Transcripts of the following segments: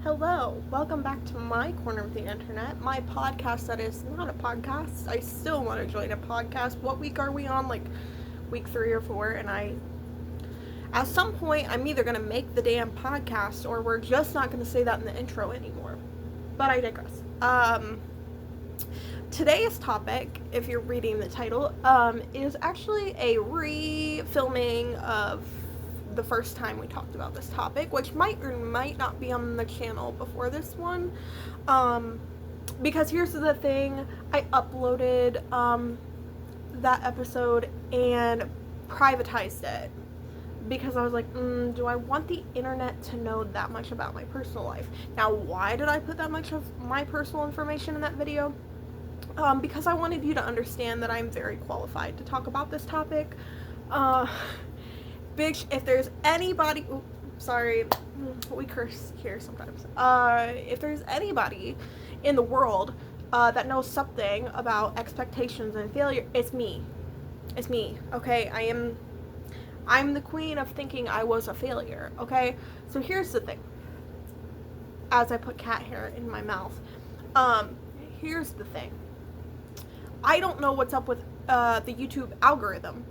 Hello, welcome back to my corner of the internet, my podcast that is not a podcast. I still want to join a podcast. What week are we on? Like week 3 or 4, and at some point, I'm either going to make the damn podcast or we're just not going to say that in the intro anymore. But I digress. Today's topic, if you're reading the title, is actually a re-filming of the first time we talked about this topic, which might or might not be on the channel before this one. Because here's the thing, I uploaded that episode and privatized it because I was like, do I want the internet to know that much about my personal life? Now, why did I put that much of my personal information in that video? Because I wanted you to understand that I'm very qualified to talk about this topic. Bitch, if there's anybody, sorry, we curse here sometimes. If there's anybody in the world that knows something about expectations and failure, it's me. It's me, okay? I'm the queen of thinking I was a failure, okay? So here's the thing. As I put cat hair in my mouth, here's the thing. I don't know what's up with the YouTube algorithm.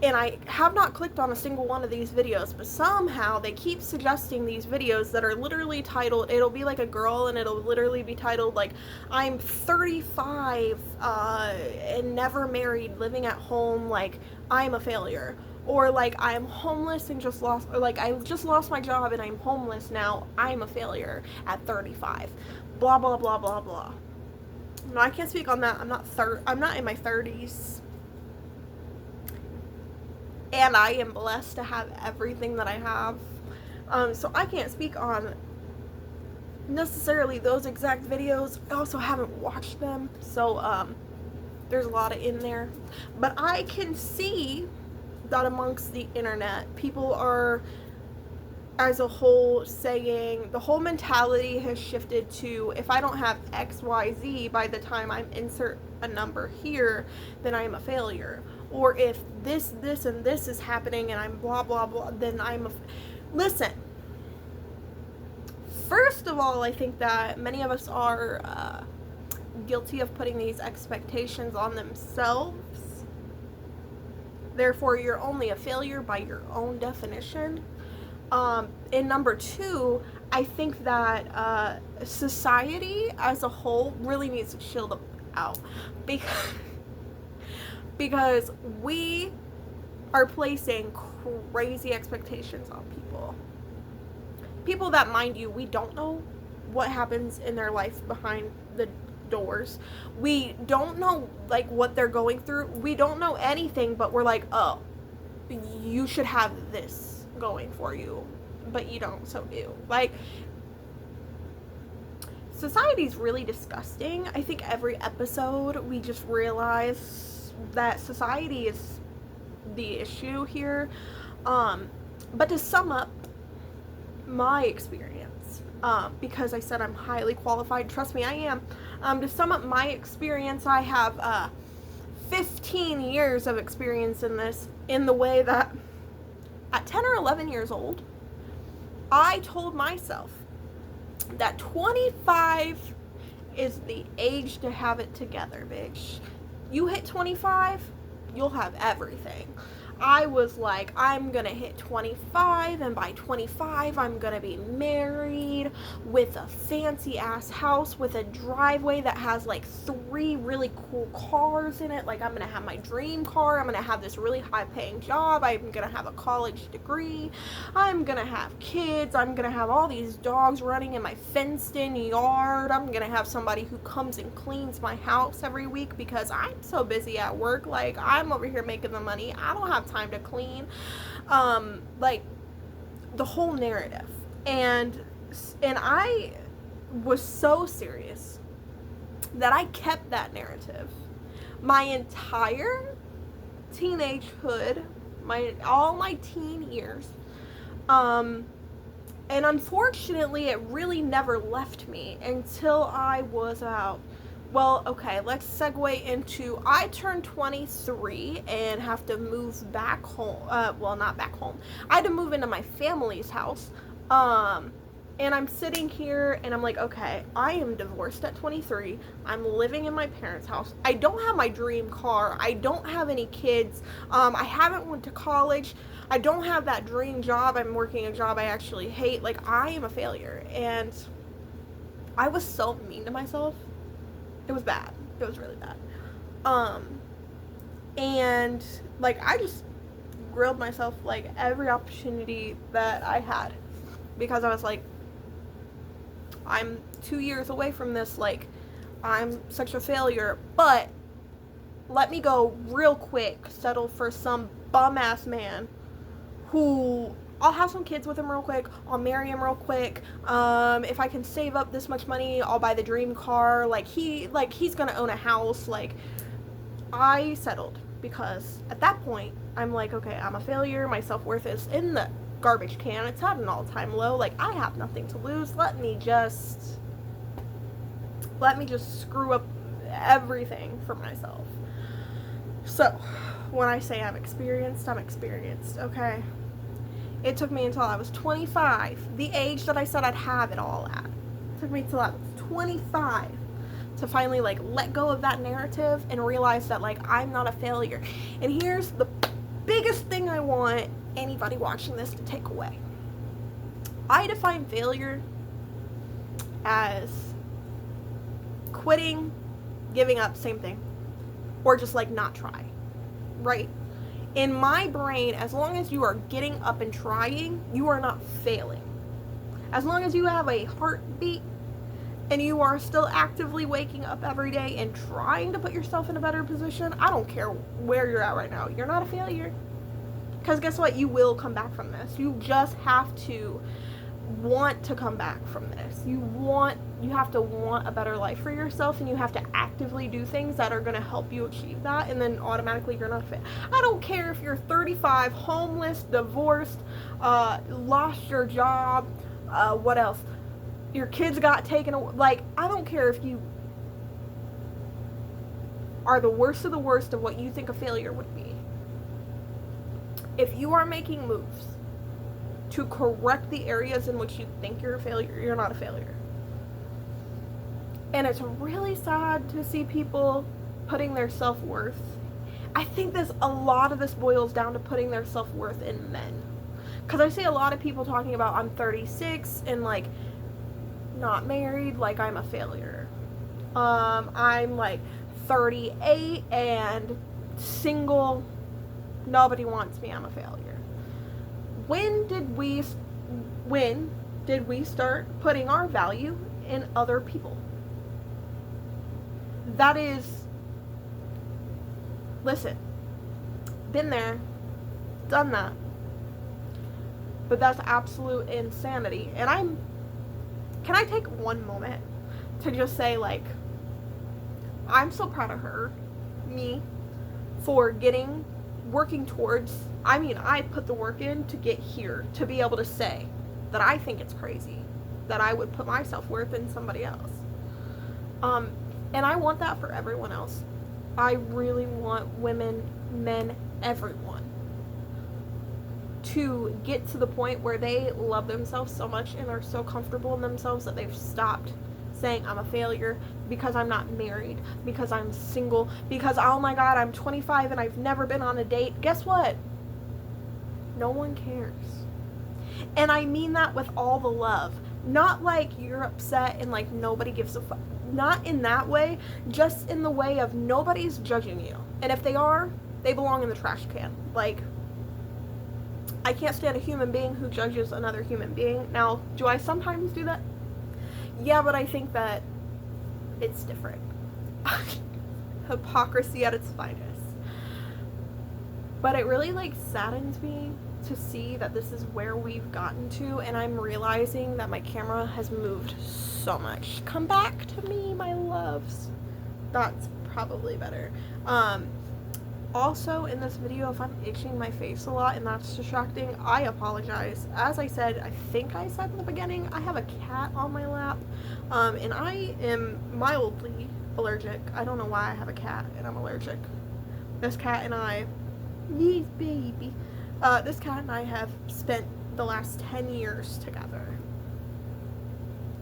And I have not clicked on a single one of these videos, but somehow they keep suggesting these videos that are literally titled, it'll be like a girl and it'll literally be titled like, I'm 35 and never married, living at home, like, I'm a failure. Or like, I'm homeless and just lost, or like, I just lost my job and I'm homeless now, I'm a failure at 35. Blah, blah, blah, blah, blah. No, I can't speak on that. I'm not in my 30s. And I am blessed to have everything that I have. So I can't speak on necessarily those exact videos. I also haven't watched them. So there's a lot of in there. But I can see that amongst the internet, people are, as a whole, saying the whole mentality has shifted to, if I don't have X, Y, Z by the time I'm insert a number here, then I'm a failure. Or if this, and this is happening and I'm blah, blah, blah, then I'm a... Listen. First of all, I think that many of us are guilty of putting these expectations on themselves. Therefore, you're only a failure by your own definition. And number 2, I think that society as a whole really needs to chill the out. Because we are placing crazy expectations on people. People that, mind you, we don't know what happens in their life behind the doors. We don't know, like, what they're going through. We don't know anything, but we're like, oh, you should have this going for you. But you don't, so do. Like, society's really disgusting. I think every episode we just realize that society is the issue here. But to sum up my experience, because I said I'm highly qualified, trust me, I am. To sum up my experience, I have 15 years of experience in this, in the way that at 10 or 11 years old, I told myself that 25 is the age to have it together, bitch. You hit 25, you'll have everything. I was like, I'm gonna hit 25, and by 25, I'm gonna be married with a fancy ass house with a driveway that has like 3 really cool cars in it. Like, I'm gonna have my dream car. I'm gonna have this really high paying job. I'm gonna have a college degree. I'm gonna have kids. I'm gonna have all these dogs running in my fenced in yard. I'm gonna have somebody who comes and cleans my house every week because I'm so busy at work. Like, I'm over here making the money. I don't have time to clean. Like, the whole narrative. And I was so serious that I kept that narrative my entire teenagehood, all my teen years. And unfortunately, it really never left me until I was about Well, okay, let's segue into, I turned 23 and have to move back home. Well, not back home. I had to move into my family's house. And I'm sitting here and I'm like, okay, I am divorced at 23. I'm living in my parents' house. I don't have my dream car. I don't have any kids. I haven't went to college. I don't have that dream job. I'm working a job I actually hate. Like, I am a failure. And I was so mean to myself. It was bad. It was really bad. And like, I just grilled myself like every opportunity that I had, because I was like, I'm 2 years away from this, like, I'm such a failure, but let me go real quick settle for some bum ass man who I'll have some kids with him real quick, I'll marry him real quick, if I can save up this much money, I'll buy the dream car, he's gonna own a house. Like, I settled, because at that point I'm like, okay, I'm a failure, my self-worth is in the garbage can, it's at an all-time low, like, I have nothing to lose, let me just screw up everything for myself. So when I say I'm experienced, okay? It took me until I was 25, the age that I said I'd have it all at. It took me until I was 25 to finally, like, let go of that narrative and realize that, like, I'm not a failure. And here's the biggest thing I want anybody watching this to take away. I define failure as quitting, giving up, same thing, or just, like, not trying, right? In my brain, as long as you are getting up and trying, you are not failing. As long as you have a heartbeat and you are still actively waking up every day and trying to put yourself in a better position, I don't care where you're at right now, you're not a failure. Because guess what? You will come back from this. You just have to want to come back from this. You have to want a better life for yourself, and you have to actively do things that are going to help you achieve that, and then automatically you're not fit. I don't care if you're 35, homeless, divorced, lost your job, what else? Your kids got taken away. Like, I don't care if you are the worst of the worst of what you think a failure would be. If you are making moves to correct the areas in which you think you're a failure, you're not a failure. And it's really sad to see people putting their self-worth. I think a lot of this boils down to putting their self-worth in men. Because I see a lot of people talking about, I'm 36 and, like, not married, like, I'm a failure. I'm, like, 38 and single, nobody wants me, I'm a failure. When did we start putting our value in other people? That is, listen, been there, done that, but that's absolute insanity. And can I take one moment to just say, like, I'm so proud of her, me, for working towards, I put the work in to get here, to be able to say that I think it's crazy that I would put my self-worth in somebody else. And I want that for everyone else. I really want women, men, everyone to get to the point where they love themselves so much and are so comfortable in themselves that they've stopped saying I'm a failure because I'm not married, because I'm single, because, oh my god, I'm 25 and I've never been on a date. Guess what? No one cares. And I mean that with all the love. Not like you're upset and, like, nobody gives a fuck. Not in that way, just in the way of nobody's judging you. And if they are, they belong in the trash can. Like, I can't stand a human being who judges another human being. Now, do I sometimes do that? Yeah, but I think that it's different. Hypocrisy at its finest. But it really, like, saddens me to see that this is where we've gotten to, and I'm realizing that my camera has moved so much. Come back to me, my loves. That's probably better. Also, in this video, if I'm itching my face a lot and that's distracting, I apologize. As I said, I think I said in the beginning, I have a cat on my lap, and I am mildly allergic. I don't know why I have a cat and I'm allergic. This cat and I, yes, baby. This cat and I have spent the last 10 years together.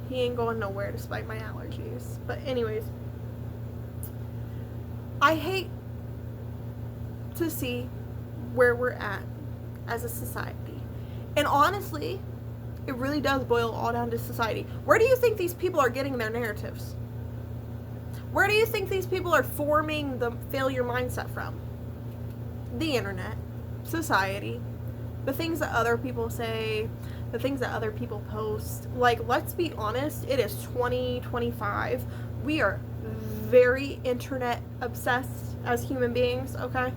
He ain't going nowhere despite my allergies. But anyways, I hate to see where we're at as a society. And honestly, it really does boil all down to society. Where do you think these people are getting their narratives? Where do you think these people are forming the failure mindset from? The internet, society, the things that other people say, the things that other people post. Like, let's be honest, it is 2025. We are very internet obsessed as human beings, okay?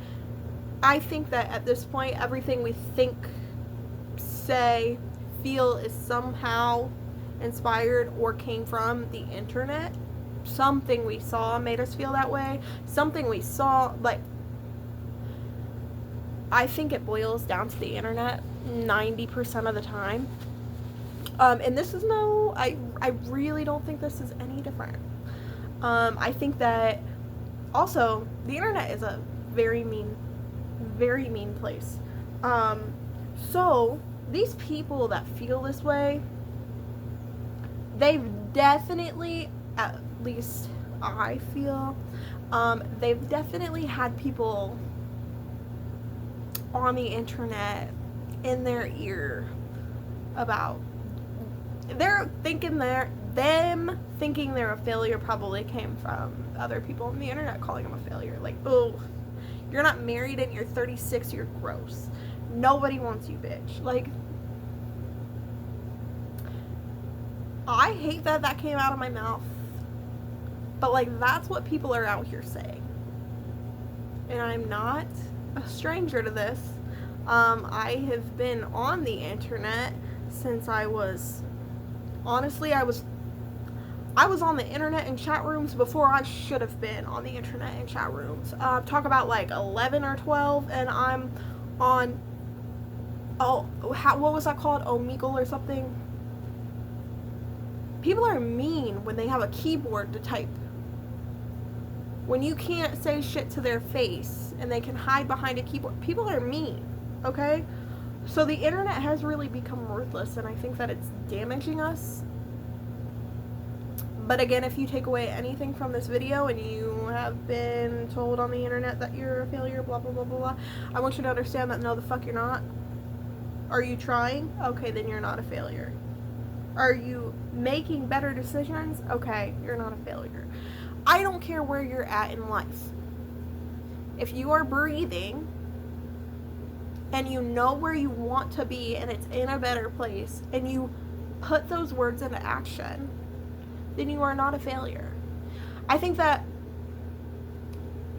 I think that at this point, everything we think, say, feel is somehow inspired or came from the internet. Something we saw made us feel that way. Something we saw, like, I think it boils down to the internet 90% of the time. And this is I really don't think this is any different. I think that also the internet is a very mean place. So these people that feel this way, they've definitely, at least I feel, they've definitely had people on the internet in their ear about thinking they're a failure probably came from other people on the internet calling them a failure. Like, oh, you're not married and you're 36, you're gross. Nobody wants you, bitch. Like, I hate that came out of my mouth. But, like, that's what people are out here saying. And I'm not a stranger to this. I have been on the internet since I was on the internet in chat rooms before I should have been on the internet in chat rooms. Talk about like 11 or 12, and I'm on, what was that called? Omegle or something? People are mean when they have a keyboard to type. When you can't say shit to their face and they can hide behind a keyboard, people are mean, okay? So the internet has really become worthless, and I think that it's damaging us. But again, if you take away anything from this video and you have been told on the internet that you're a failure, blah, blah, blah, blah, blah, I want you to understand that no, the fuck you're not. Are you trying? Okay, then you're not a failure. Are you making better decisions? Okay, you're not a failure. I don't care where you're at in life. If you are breathing and you know where you want to be and it's in a better place and you put those words into action, then you are not a failure. I think that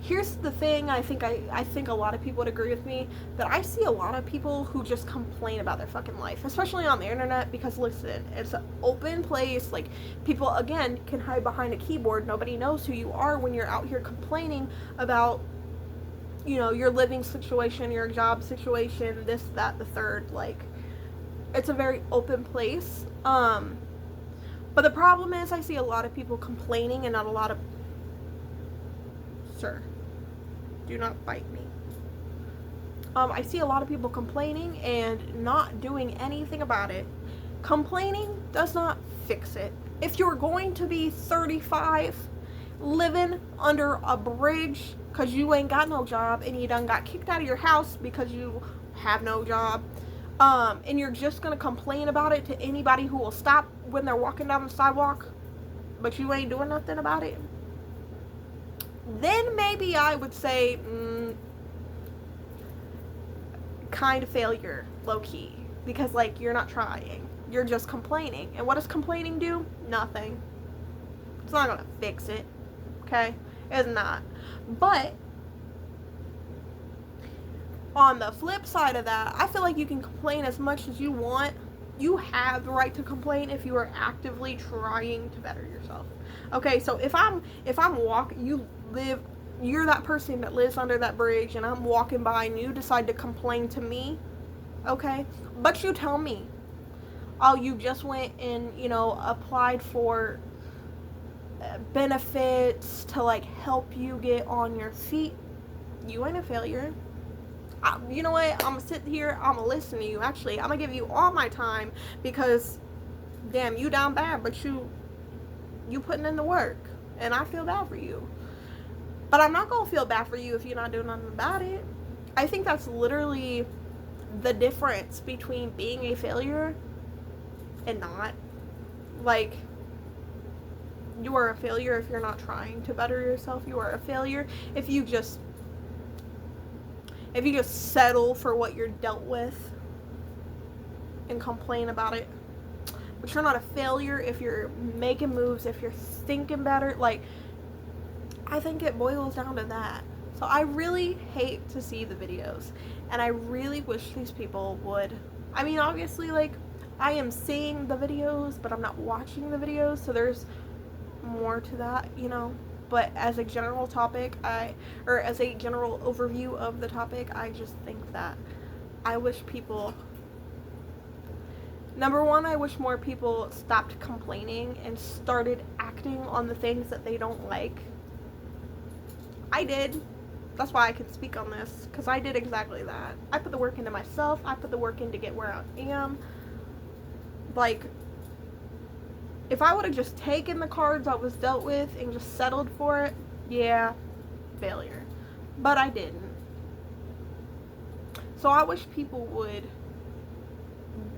here's the thing, I think a lot of people would agree with me, that I see a lot of people who just complain about their fucking life, especially on the internet, because listen, it's an open place. Like, people, again, can hide behind a keyboard. Nobody knows who you are when you're out here complaining about, you know, your living situation, your job situation, this, that, the third. Like, it's a very open place. But the problem is I see a lot of people complaining and not a lot of... Sir, do not bite me. I see a lot of people complaining and not doing anything about it. Complaining does not fix it. If you're going to be 35, living under a bridge because you ain't got no job and you done got kicked out of your house because you have no job, and you're just going to complain about it to anybody who will stop when they're walking down the sidewalk, but you ain't doing nothing about it, then maybe I would say, kind of failure, low-key. Because, like, you're not trying. You're just complaining. And what does complaining do? Nothing. It's not gonna fix it. Okay? It's not. But, on the flip side of that, I feel like you can complain as much as you want. You have the right to complain if you are actively trying to better yourself. Okay, so if I'm walking, you're that person that lives under that bridge, and I'm walking by and you decide to complain to me, okay? But you tell me, oh, you just went and, you know, applied for benefits to, like, help you get on your feet. You ain't a failure. You know what? I'm gonna sit here, I'm gonna listen to you. Actually, I'm gonna give you all my time, because damn, you down bad, but you putting in the work, and I feel bad for you. But I'm not gonna feel bad for you if you're not doing nothing about it. I think that's literally the difference between being a failure and not. Like, you are a failure if you're not trying to better yourself. You are a failure if you just settle for what you're dealt with and complain about it. But you're not a failure if you're making moves, if you're thinking better. Like, I think it boils down to that. So I really hate to see the videos, and I really wish these people would. I mean, obviously, like, I am seeing the videos, but I'm not watching the videos, so there's more to that, you know. But as a general topic, as a general overview of the topic, I just think that I wish people, number one, I wish more people stopped complaining and started acting on the things that they don't like. I did. That's why I can speak on this, because I did exactly that. I put the work into myself. I put the work in to get where I am. Like, if I would have just taken the cards I was dealt with and just settled for it, yeah, failure. But I didn't. So I wish people would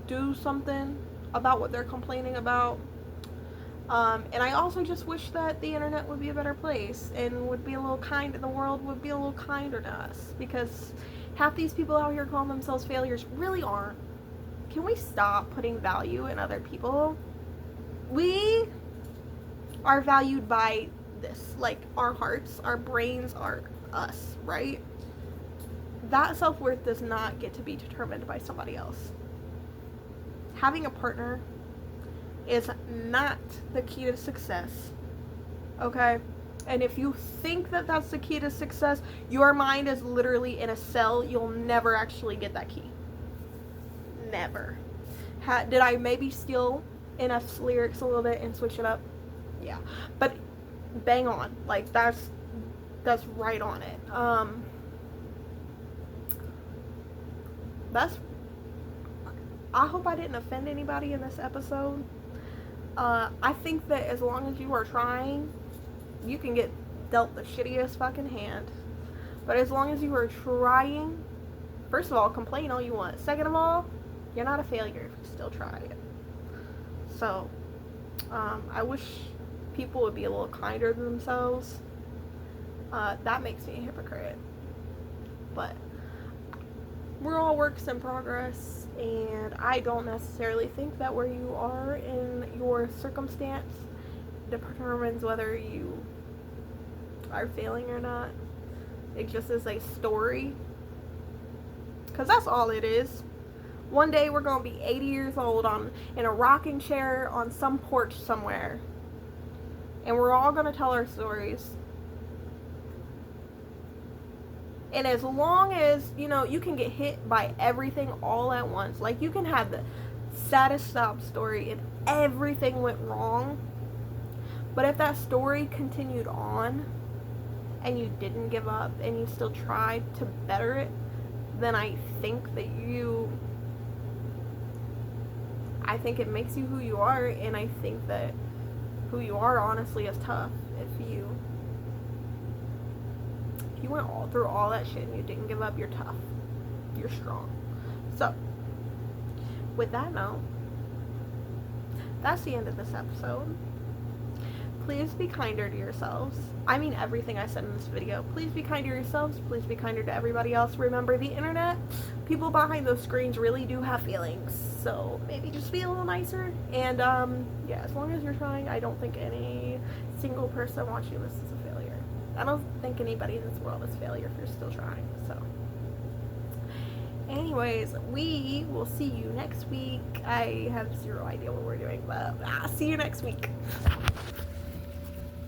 do something about what they're complaining about. And I also just wish that the internet would be a better place and would be a little kind, and the world would be a little kinder to us, because half these people out here calling themselves failures really aren't. Can we stop putting value in other people? We are valued by this, like our hearts, our brains, are us, right? That self-worth does not get to be determined by somebody else. Having a partner is not the key to success, okay? And if you think that that's the key to success, your mind is literally in a cell. You'll never actually get that key. Never. Did I maybe steal enough lyrics a little bit and switch it up? Yeah, but bang on. Like, that's right on it. I hope I didn't offend anybody in this episode. I think that as long as you are trying, you can get dealt the shittiest fucking hand. But as long as you are trying, first of all, complain all you want. Second of all, you're not a failure if you still try it. So, I wish people would be a little kinder to themselves. That makes me a hypocrite. But we're all works in progress, and I don't necessarily think that where you are in your circumstance determines whether you are failing or not. It just is a story, because that's all it is. One day we're going to be 80 years old in a rocking chair on some porch somewhere, and we're all going to tell our stories. And as long as, you know, you can get hit by everything all at once. Like, you can have the saddest sob story and everything went wrong. But if that story continued on and you didn't give up and you still tried to better it, then I think it makes you who you are. And I think that who you are, honestly, is tough. If you went through all that shit and you didn't give up, you're tough. You're strong. So, with that note, that's the end of this episode. Please be kinder to yourselves. I mean everything I said in this video. Please be kind to yourselves. Please be kinder to everybody else. Remember, the internet, people behind those screens really do have feelings. So maybe just be a little nicer. And yeah, as long as you're trying, I don't think any single person watching this is a failure. I don't think anybody in this world is a failure if you're still trying. So anyways, we will see you next week. I have zero idea what we're doing, but see you next week.